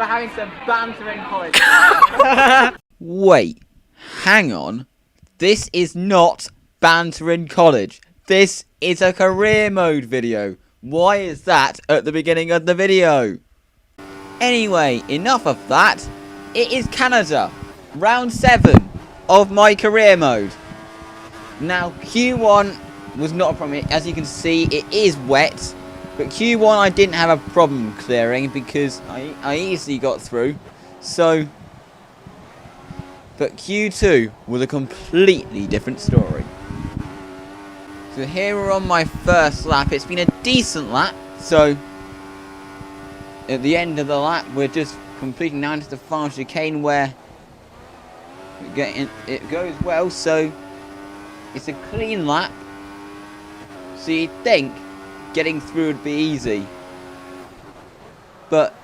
we're having some banter in college. Wait, hang on. This is not banter in college. This is a career mode video. Why is that at the beginning of the video? Anyway, enough of that. It is Canada. Round 7 of my career mode. Now, Q1 was not a problem. As you can see, it is wet. But Q1 I didn't have a problem clearing because I easily got through. So, but Q2 was a completely different story. So here we're on my first lap. It's been a decent lap. So, at the end of the lap, we're just completing now into the final chicane where it goes well. So, it's a clean lap. So you'd think getting through would be easy. But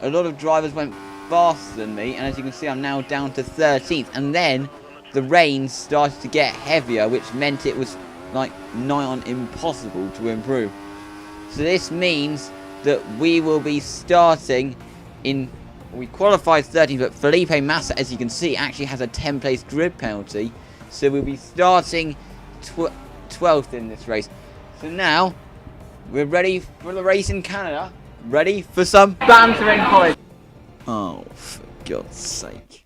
a lot of drivers went faster than me, and as you can see I'm now down to 13th, and then the rain started to get heavier, which meant it was like nigh on impossible to improve. So this means that we will be starting in, we qualified 13th, but Felipe Massa, as you can see, actually has a 10 place grid penalty, so we'll be starting 12th in this race. So now we're ready for the race in Canada, ready for some Banter in college. Oh, for God's sake.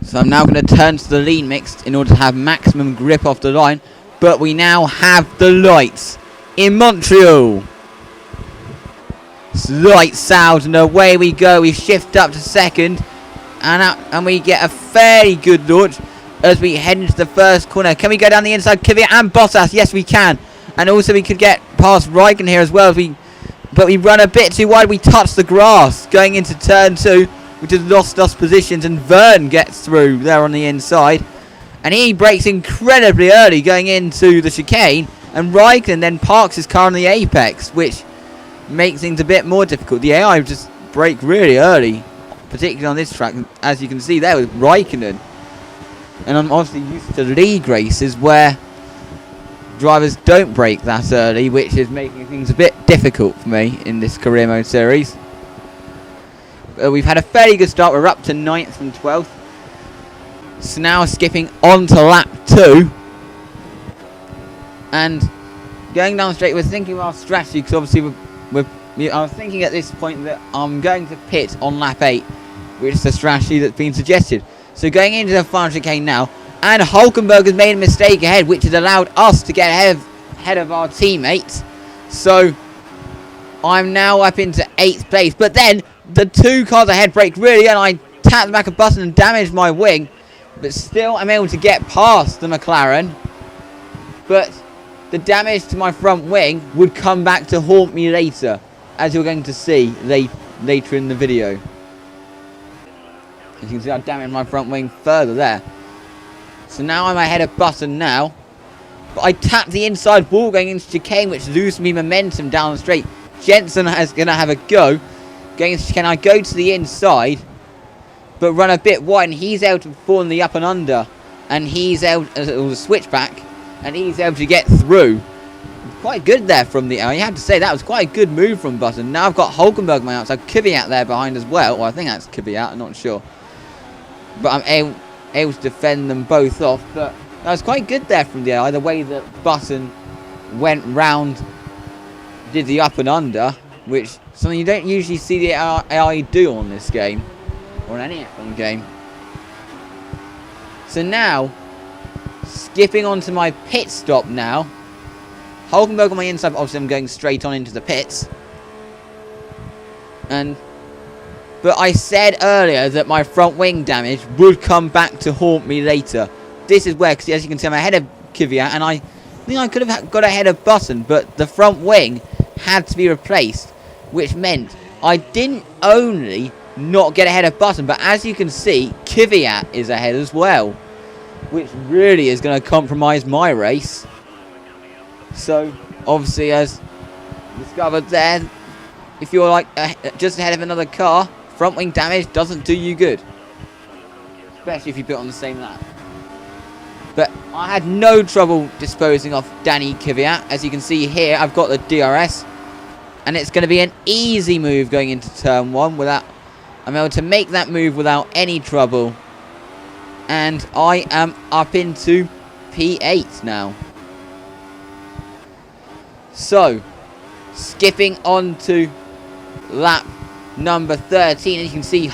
So I'm now going to turn to the lean mixed in order to have maximum grip off the line. But we now have the lights in Montreal. Lights out and away we go. We shift up to second. And we get a fairly good launch as we head into the first corner. Can we go down the inside? Kvyat and Bottas? Yes, we can. And also we could get past Raikkonen here as well. But we run a bit too wide. We touch the grass going into turn 2, which has lost us positions. And Vern gets through there on the inside. And he brakes incredibly early going into the chicane. And Raikkonen then parks his car on the apex, which makes things a bit more difficult. The AI just brake really early, particularly on this track, as you can see there with Raikkonen. And I'm obviously used to league races where drivers don't brake that early, which is making things a bit difficult for me in this career mode series. We've had a fairly good start. We're up to 9th and 12th. So now skipping on to lap 2. And going down straight, we're thinking of our strategy, because obviously I was thinking at this point that I'm going to pit on lap 8, which is the strategy that's been suggested. So going into the final chicane now, and Hulkenberg has made a mistake ahead, which has allowed us to get ahead of our teammates. So I'm now up into 8th place. But then the 2 cars ahead brake really, and I tapped the back of the button and damaged my wing. But still I'm able to get past the McLaren. But the damage to my front wing would come back to haunt me later, as you're going to see later in the video. As you can see, I damaged my front wing further there. So now I'm ahead of Button now. But I tapped the inside wall going into chicane, which loses me momentum down the straight. Jensen is going to have a go. Going into chicane, I go to the inside, but run a bit wide, and he's able to perform the up and under. And he's able to switchback, and he's able to get through. Quite good there from the, you have to say, that was quite a good move from Button. Now I've got Hulkenberg on my outside, Kvyat there behind as well. Well, I think that's Kvyat, I'm not sure. But I'm able to defend them both off. But that was quite good there from the AI, the way that Button went round, did the up and under, which something you don't usually see the AI do on this game, or on any F1 game. So now, skipping on to my pit stop now. Hulkenberg on my inside, obviously I'm going straight on into the pits. But I said earlier that my front wing damage would come back to haunt me later. This is where, because as you can see, I'm ahead of Kvyat, and I think I could have got ahead of Button, but the front wing had to be replaced, which meant I didn't only not get ahead of Button, but as you can see, Kvyat is ahead as well, which really is going to compromise my race. So, obviously, as discovered there, if you're like just ahead of another car, front wing damage doesn't do you good. Especially if you put it on the same lap. But I had no trouble disposing of Danny Kvyat. As you can see here, I've got the DRS. And it's going to be an easy move going into turn 1 without... I'm able to make that move without any trouble. And I am up into P8 now. So, skipping on to lap number 13. As you can see,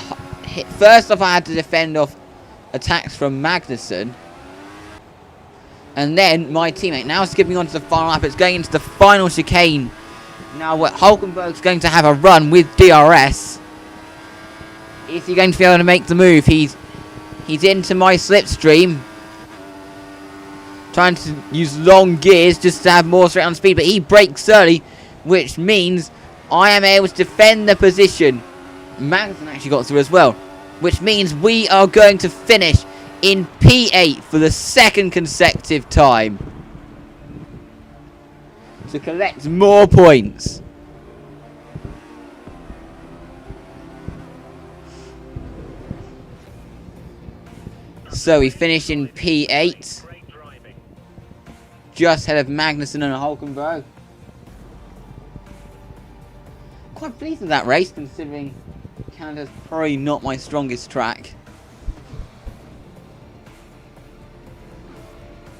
first off I had to defend off attacks from Magnussen. And then my teammate. Now skipping on to the final lap. It's going into the final chicane. Now what Hulkenberg's going to have a run with DRS. Is he going to be able to make the move? He's into my slipstream. Trying to use long gears just to have more straight on speed. But he brakes early. Which means I am able to defend the position. Magnussen actually got through as well. Which means we are going to finish in P8 for the second consecutive time. To collect more points. So we finish in P8. Just ahead of Magnussen and Hulkenberg. Quite pleased with that race, considering Canada's probably not my strongest track.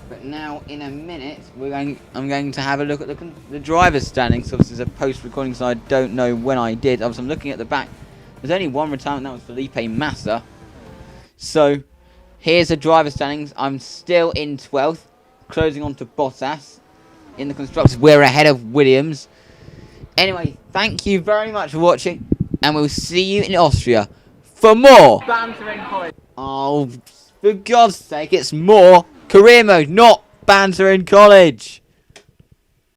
But now, in a minute, I'm going to have a look at the driver's standings. So this is a post-recording, so I don't know when I did. Obviously, I'm looking at the back. There's only one retirement, that was Felipe Massa. So, here's the driver's standings. I'm still in 12th, closing on to Bottas. In the constructors, we're ahead of Williams. Anyway, thank you very much for watching, and we'll see you in Austria for more. Banter in college. Oh, for God's sake, it's more career mode, not banter in college.